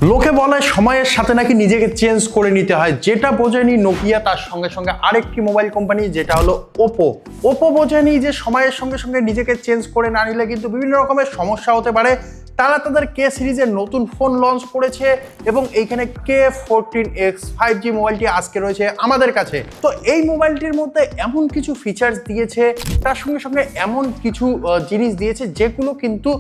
লোকে বলে সময়ের সাথে নাকি নিজেকে চেঞ্জ করে নিতে হয়, যেটা বোঝেনি নোকিয়া তার সঙ্গে সঙ্গে আরেকটি মোবাইল কোম্পানি যেটা হলো ওপো বোঝেনি যে সময়ের সঙ্গে সঙ্গে নিজেকে চেঞ্জ করে না নিলে কিন্তু বিভিন্ন রকমের সমস্যা হতে পারে। তারা তাদের কে সিরিজের নতুন ফোন লঞ্চ করেছে এবং এইখানে K14X 5G মোবাইলটি আজকে রয়েছে আমাদের কাছে। তো এই মোবাইলটির মধ্যে এমন কিছু ফিচার্স দিয়েছে, তার সঙ্গে সঙ্গে এমন কিছু জিনিস দিয়েছে যেগুলো কিন্তু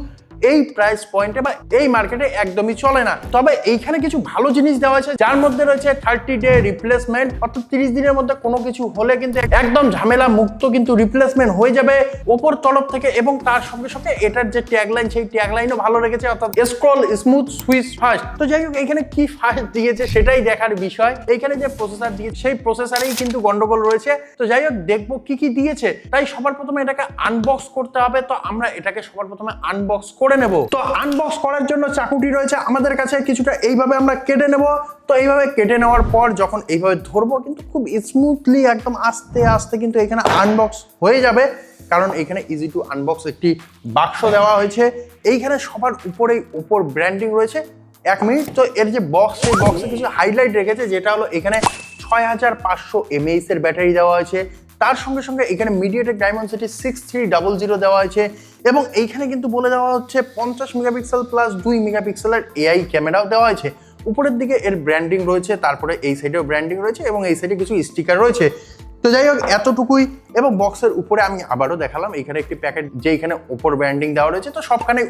এই প্রাইস পয়েন্টে বা এই মার্কেটে একদমই চলে না। তবে এইখানে কিছু ভালো জিনিস দেওয়া আছে, যার মধ্যে রয়েছে 30 ডে রিপ্লেসমেন্ট, অর্থাৎ 30 দিনের মধ্যে কোনো কিছু হলে কিন্তু একদম ঝামেলা মুক্ত কিন্তু রিপ্লেসমেন্ট হয়ে যাবে ওপোর তরফ থেকে। এবং তার সঙ্গে সঙ্গে এটার যে ট্যাগলাইন, সেই ট্যাগলাইনও ভালো রেখেছে, অর্থাৎ স্ক্রল স্মুথ সুইচ ফাস্ট। তো যাই হোক, এখানে কি ফাস্ট দিয়েছে সেটাই দেখার বিষয়। এইখানে যে প্রসেসর দিয়েছে সেই প্রসেসরেই কিন্তু গন্ডগোল রয়েছে। তো যাই হোক, দেখবো কি কি দিয়েছে। তাই সবার প্রথমে এটাকে আনবক্স করতে হবে। তো আমরা এটাকে সবার প্রথমে আনবক্স করে নেব। তো আনবক্স করার জন্য চাকুটি রয়েছে আমাদের কাছে, কিছুটা এইভাবে আমরা কেটে নেব। তো এইভাবে কেটে নেওয়ার পর যখন এইভাবে ধরবো কিন্তু খুব স্মুথলি একদম আস্তে আস্তে কিন্তু এখানে আনবক্স হয়ে যাবে, কারণ এখানে ইজি টু আনবক্স একটি বাক্স দেওয়া হয়েছে। এইখানে সবার উপরেই ওপোর ব্র্যান্ডিং রয়েছে। 1 মিনিট। তো এর যে বক্স, সেই বক্সে কিছু হাইলাইট রেখেছে, যেটা হলো এখানে 6500 mAh এর ব্যাটারি দেওয়া হয়েছে। তার সঙ্গে সঙ্গে এখানে মিডিয়াটেক ডায়মন্ডসিটি 6300 দেওয়া হয়েছে এবং এইখানে কিন্তু বলে দেওয়া হচ্ছে 50 মেগাপিক্সেল প্লাস 2 মেগাপিক্সেলের এআই ক্যামেরাও দেওয়া হয়েছে। উপরের দিকে এর ব্র্যান্ডিং রয়েছে, তারপরে এই সাইডেও ব্র্যান্ডিং রয়েছে এবং এই সাইডে কিছু স্টিকার রয়েছে। তো যাই হোক, এতটুকুই। এবং বক্সের উপরে আমি আবারও দেখালাম, এখানে একটি প্যাকেট যেখানে ওপোর ব্র্যান্ডিং দেওয়া রয়েছে। তো সবখানে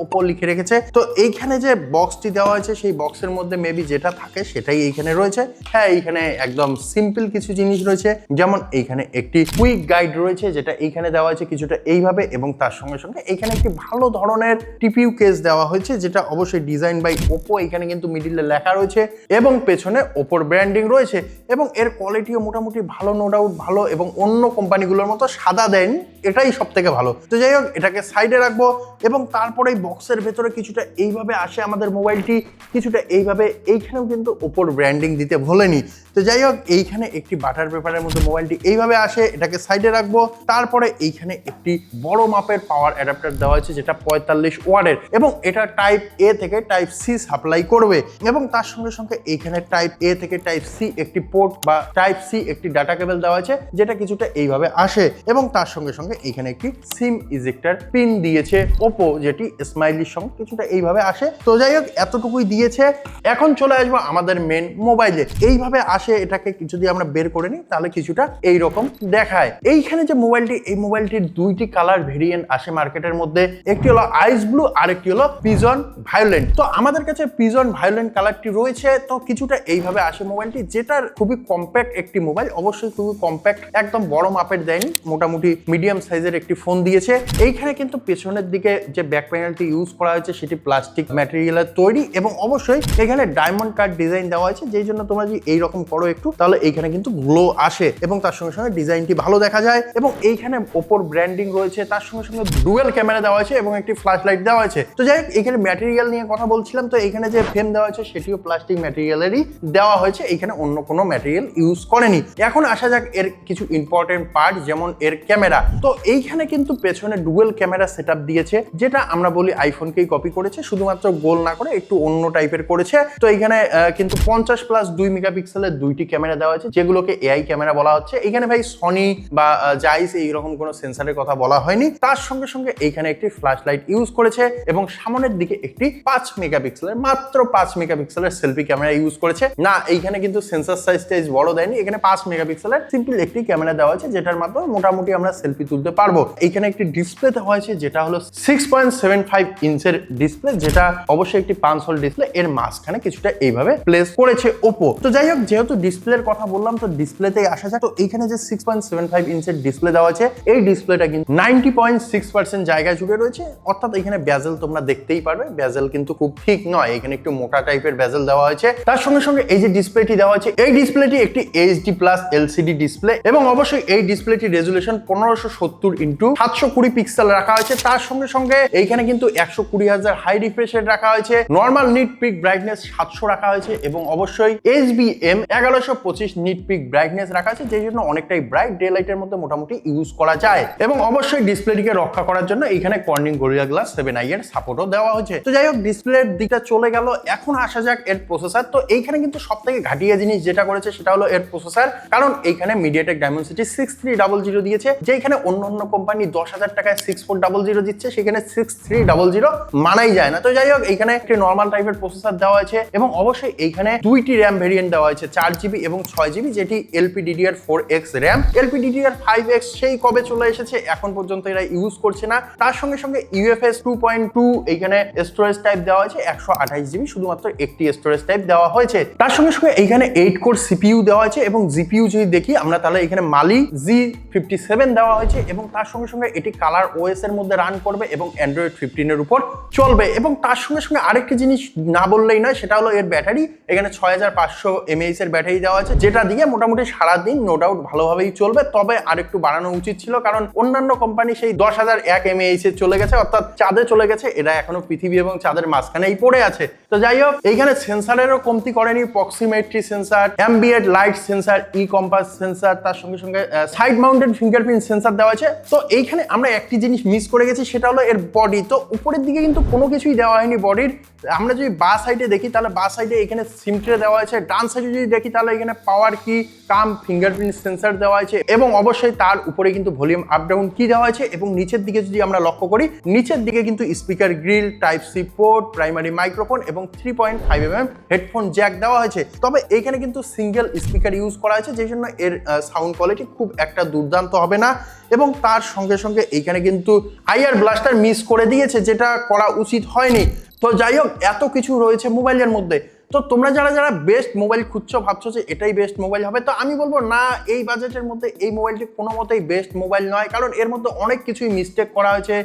ওপো লিখে রেখেছে। তো এইখানে যে বক্সটি দেওয়া হয়েছে, সেই বক্সের মধ্যে মেবি যেটা থাকে সেটাই এইখানে রয়েছে। হ্যাঁ, এইখানে একদম সিম্পল কিছু জিনিস রয়েছে, যেমন এইখানে একটি কুইক গাইড রয়েছে, যেটা এইখানে দেওয়া হয়েছে কিছুটা এইভাবে। এবং তার সঙ্গে সঙ্গে এইখানে একটি ভালো ধরনের টিপিইউ কেস দেওয়া হয়েছে, যেটা অবশ্যই ডিজাইন বাই ওপো। এখানে কিন্তু মিডিলে লেখা রয়েছে এবং পেছনে ওপোর ব্র্যান্ডিং রয়েছে এবং এর কোয়ালিটিও মোটামুটি ভালো, নো ডাউট ভালো। এবং অন্য কোম্পানিগুলোর মতো সাদা দেন, এটাই সব থেকে ভালো। তো যাই হোক, এটাকে সাইডে রাখবো এবং তারপরে বক্সের ভেতরে কিছুটা এইভাবে আসে আমাদের মোবাইলটি, কিছুটা এইভাবে। এইখানেও কিন্তু ওপোর ব্র্যান্ডিং দিতে ভোলেনি। তো যাই হোক, এইখানে একটি বাটার পেপারের মধ্যে মোবাইলটি এইভাবে আসে, এটাকে সাইডে রাখবো। তারপরে এইখানে একটি বড় মাপের পাওয়ার অ্যাডাপ্টার দেওয়া হয়েছে, যেটা 45 ওয়াটের এবং এটা টাইপ এ থেকে টাইপ সি সাপ্লাই করবে। এবং তার সঙ্গে সঙ্গে এইখানে টাইপ এ থেকে টাইপ সি একটি পোর্ট বা টাইপ সি একটি ডাটা কেবল দেওয়া আছে, যেটা কিছুটা এইভাবে আসে। এবং তার সঙ্গে সঙ্গে এখানে একটি সিম ইজেক্টর পিন দিয়েছে ওপো, যেটি স্মাইলির সঙ্গে কিছুটা এইভাবে আসে। তো যাই হোক, এতটুকুই দিয়েছে। এখন চলে আসবো আমাদের মেন মোবাইলে। এইভাবে আসে, এটাকে যদি আমরা বের করে নিই তাহলে কিছুটা এইরকম দেখায়। এইখানে যে মোবাইলটি, এই মোবাইলটির দুইটি কালার ভেরিয়েন্ট আসে মার্কেটের মধ্যে, একটি হলো আইস ব্লু আর একটি হলো পিজন ভায়োলেন্ট। তো আমাদের কাছে পিজন ভায়োলেন্ট কালারটি রয়েছে। তো কিছুটা এইভাবে আসে মোবাইলটি, যেটার খুবই কম্প্যাক্ট একটি মোবাইল, অবশ্যই খুবই কম্প্যাক্ট, একদম বড় মাপের দেয়নি, মোটামুটি মিডিয়াম সাইজের একটি ফোন দিয়েছে। এইখানে কিন্তু পেছনের দিকে যে ব্যাক প্যানেলটি ইউজ করা হয়েছে সেটি প্লাস্টিক ম্যাটেরিয়ালের তৈরি এবং অবশ্যই এখানে ডায়মন্ড কাট ডিজাইন দেওয়া হয়েছে, যেই জন্য তোমরা যদি এইরকম করো একটু, তাহলে এইখানে কিন্তু গ্লো আসে এবং তার সঙ্গে সঙ্গে ডিজাইনটি ভালো দেখা যায়। এবং এইখানে ওপোর ব্র্যান্ডিং রয়েছে, তার সঙ্গে সঙ্গে ডুয়েল ক্যামেরা দেওয়া হয়েছে এবং একটি ফ্ল্যাশ লাইট দেওয়া হয়েছে। তো যাই হোক, এখানে ম্যাটেরিয়াল নিয়ে কথা বলছিলাম। তো এখানে যে ফ্রেম দেওয়া হয়েছে সেটিও প্লাস্টিক ম্যাটেরিয়ালেরই দেওয়া হয়েছে, এখানে অন্য কোনো ম্যাটেরিয়াল ইউজ করেনি। এখন আসা যাক এর কিছু ইম্পর্টেন্ট পার্ট, যেমন এর ক্যামেরা। তো এইখানে কিন্তু পেছনে ডুয়েল ক্যামেরা সেটআপ দিয়েছে, যেটা আমরা বলি আইফোনকেই কপি করেছে, শুধুমাত্র গোল না করে একটু অন্য টাইপের করেছে। তো এইখানে কিন্তু 50 প্লাস 2 মেগাপিক্সেলের দুইটি ক্যামেরা দেওয়া হয়েছে, যেগুলোকে এআই ক্যামেরা বলা হচ্ছে। এখানে ভাই সনি বা জাইস এইরকম কোনো সেন্সারের কথা বলা হয়নি। তার সঙ্গে সঙ্গে এইখানে একটি ফ্ল্যাশ লাইট ইউজ করেছে এবং সামনের দিকে একটি 5 মেগাপিক্সেলের, মাত্র 5 মেগাপিক্সেলের সেলফি ক্যামেরা ইউজ করেছে। না, এইখানে কিন্তু সেন্সার সাইজটা বড় দেয়নি, এখানে 5 মেগাপিক্সেলের সিম্পল একটি ক্যামেরা দেওয়া হয়েছে, যেটার মাধ্যমে মোটামুটি আমরা সেলফি তুলতে পারবো। এইখানে একটি ডিসপ্লে দেওয়া হয়েছে, যেটা হলো 6.75 ইঞ্চের ডিসপ্লে, যেটা অবশ্যই একটি 5 হোল ডিসপ্লে। এর মাঝখানে কিছুটা এইভাবে প্লেস করেছে ওপো। তো যাই হোক, যেহেতু ডিসপ্লের কথা বললাম, তো ডিসপ্লেতেই আসা যাক। তো এইখানে যে 6.75 ইঞ্চের ডিসপ্লে দেওয়া আছে, এই ডিসপ্লেটা কিন্তু 90.6% জায়গা জুড়ে রয়েছে, অর্থাৎ এখানে বেজেল তোমরা দেখতেই পারবে, বেজেল কিন্তু খুব ঠিক নয়, এখানে একটু মোটা টাইপের বেজেল দেওয়া হয়েছে। তার সঙ্গে সঙ্গে এই যে ডিসপ্লেটি দেওয়া আছে, এই ডিসপ্লেটি একটি এইচডি প্লাস এলসিডি ডিসপ্লে এবং অবশ্যই এই ডিসপ্লেটি রেজুলেশন 1570 1270x720 পিক্সেল রাখা হয়েছে। তার সঙ্গে সঙ্গে এইখানে কিন্তু 120,000 হাই রিফ্রেশ রেট রাখা হয়েছে, নর্মাল নিট পিক ব্রাইটনেস 700 রাখা হয়েছে এবং অবশ্যই HBM 1125 নিট পিক ব্রাইটনেস রাখা আছে, যেই জন্য অনেকটাই ব্রাইট ডে লাইটের মধ্যে মোটামুটি ইউজ করা যায়। এবং অবশ্যই ডিসপ্লেটিকে রক্ষা করার জন্য এইখানে কর্নিং গরিলা গ্লাস 7i এর সাপোর্টও দেওয়া হয়েছে। তো যাই হোক, ডিসপ্লের দিকটা চলে গেল, এখন আসা যাক এর প্রসেসর। তো এইখানে কিন্তু সব থেকে ঘাটিয়া জিনিস যেটা করেছে সেটা হলো এর প্রসেসর, কারণ এইখানে মিডিয়াটেক ডায়মেনসিটি 6300 দিয়েছে, যেখানে অন্য কোম্পানি 10,000 টাকায় 6400 দিচ্ছে, সেখানে 6300 মানাই যায় না। তো যাই হোক, এইখানে একটি নর্মাল টাইপের প্রসেসর দেওয়া হয়েছে এবং অবশ্যই এইখানে দুইটি র্যাম ভেরিয়েন্ট দেওয়া হয়েছে, 4GB এবং 6GB, যেটি LPDDR4X র্যাম। LPDDR5X সেই কবে চলে এসেছে, এখন পর্যন্ত এরা ইউজ করছে না। তার সঙ্গে সঙ্গে UFS 2.2 এইখানে স্টোরেজ টাইপ দেওয়া হয়েছে, 128GB শুধুমাত্র একটি স্টোরেজ টাইপ দেওয়া হয়েছে। তার সঙ্গে সঙ্গে এইখানে 8 কোর CPU দেওয়া হয়েছে এবং GPU যদি দেখি আমরা, তাহলে এখানে মালি G57 দেওয়া হয়েছে এবং তার সঙ্গে সঙ্গে এটি কালার OS এর মধ্যে রান করবে এবং Android 15 এর উপর চলবে। এবং তার সঙ্গে সঙ্গে আরেকটি জিনিস না বললেই নয়, সেটা হলো এর ব্যাটারি। এখানে 6500 mAh এর ব্যাটারি দেওয়া আছে, যেটা দিয়ে মোটামুটি সারাদিন নো ডাউট ভালোভাবেই চলবে। তবে আরেকটু বাড়ানো উচিত ছিল, কারণ অন্যান্য কোম্পানি সেই 10,001 mAh এ চলে গেছে, অর্থাৎ চাঁদে চলে গেছে, এরা এখনো পৃথিবী এবং চাঁদের মাঝখানেই পড়ে আছে। তো যাই হোক, এইখানে সেন্সারেরও কমতি করেনি, প্রক্সিমেট্রি সেন্সার, অ্যাম্বিয়েন্ট লাইট সেন্সার, ই কম্পাস সেন্সার, তার সঙ্গে সঙ্গে সাইড মাউন্টেড ফিঙ্গারপ্রিন্ট সেন্সার দেওয়া আছে। তো এইখানে আমরা একটি জিনিস মিস করে গেছি, সেটা হলো এর বডি। তো উপরের দিকে কিন্তু কোনো কিছুই দেওয়া হয়নি বডির। আমরা যদি বা সাইডে দেখি, তাহলে বা সাইডে এখানে সিম ট্রে দেওয়া আছে, ডান সাইডে যদি দেখি তাহলে এখানে পাওয়ার কি কাম ফিঙ্গারপ্রিন্ট সেন্সার দেওয়া আছে এবং অবশ্যই তার উপরে কিন্তু ভলিউম আপ ডাউন কি দেওয়া আছে। এবং নিচের দিকে যদি আমরা লক্ষ্য করি, নিচের দিকে কিন্তু speaker grille, type C port, primary microphone এবং 3.5mm হেডফোন জ্যাক দেওয়া হয়েছে। তবে এইখানে কিন্তু সিঙ্গেল স্পিকার ইউজ করা হয়েছে, যেই জন্য এর সাউন্ড কোয়ালিটি খুব একটা দুর্দান্ত হবে না। এবং তার সঙ্গে সঙ্গে এইখানে কিন্তু আইআর ব্লাস্টার মিস করে দিয়েছে, যেটা করা উচিত হয়নি। তো যাই হোক, এত কিছু রয়েছে মোবাইলের মধ্যে। তো তোমরা যারা বেস্ট মোবাইল খুঁজছো, ভাবছো যে এটাই বেস্ট মোবাইল হবে, তো আমি বলবো না, এই বাজেটের মধ্যে এই মোবাইলটি কোনো মতেই বেস্ট মোবাইল নয়। কারণ এর মধ্যে অনেক কিছুই মিস্টেক করা হয়েছে,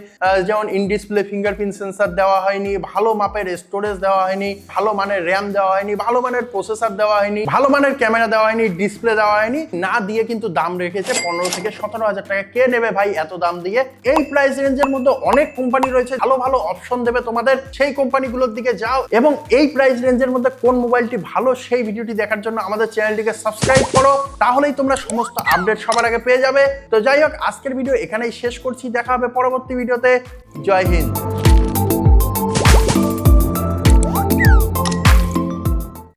যেমন ইন ডিসপ্লে ফিঙ্গারপ্রিন্ট সেন্সার দেওয়া হয়নি, ভালো মাপের স্টোরেজ দেওয়া হয়নি, ভালো মানের র্যাম দেওয়া হয়নি, ভালো মানের প্রসেসর দেওয়া হয়নি, ভালো মানের ক্যামেরা দেওয়া হয়নি, ডিসপ্লে দেওয়া হয়নি, না দিয়ে কিন্তু দাম রেখেছে 15 থেকে 17,000 টাকা। কে নেবে ভাই এত দাম দিয়ে? এই প্রাইস রেঞ্জের মধ্যে অনেক কোম্পানি রয়েছে, ভালো ভালো অপশন দেবে তোমাদের, সেই কোম্পানিগুলোর দিকে যাও। এবং এই প্রাইস রেঞ্জের মধ্যে কোন মোবাইলটি ভালো, সেই ভিডিওটি দেখার জন্য আমাদের চ্যানেলটিকে সাবস্ক্রাইব করো, তাহলেই তোমরা সমস্ত আপডেট সবার আগে পেয়ে যাবে। তো যাই হোক, আজকের ভিডিও এখানেই শেষ করছি, দেখা হবে পরবর্তী ভিডিওতে। জয় হিন্দ।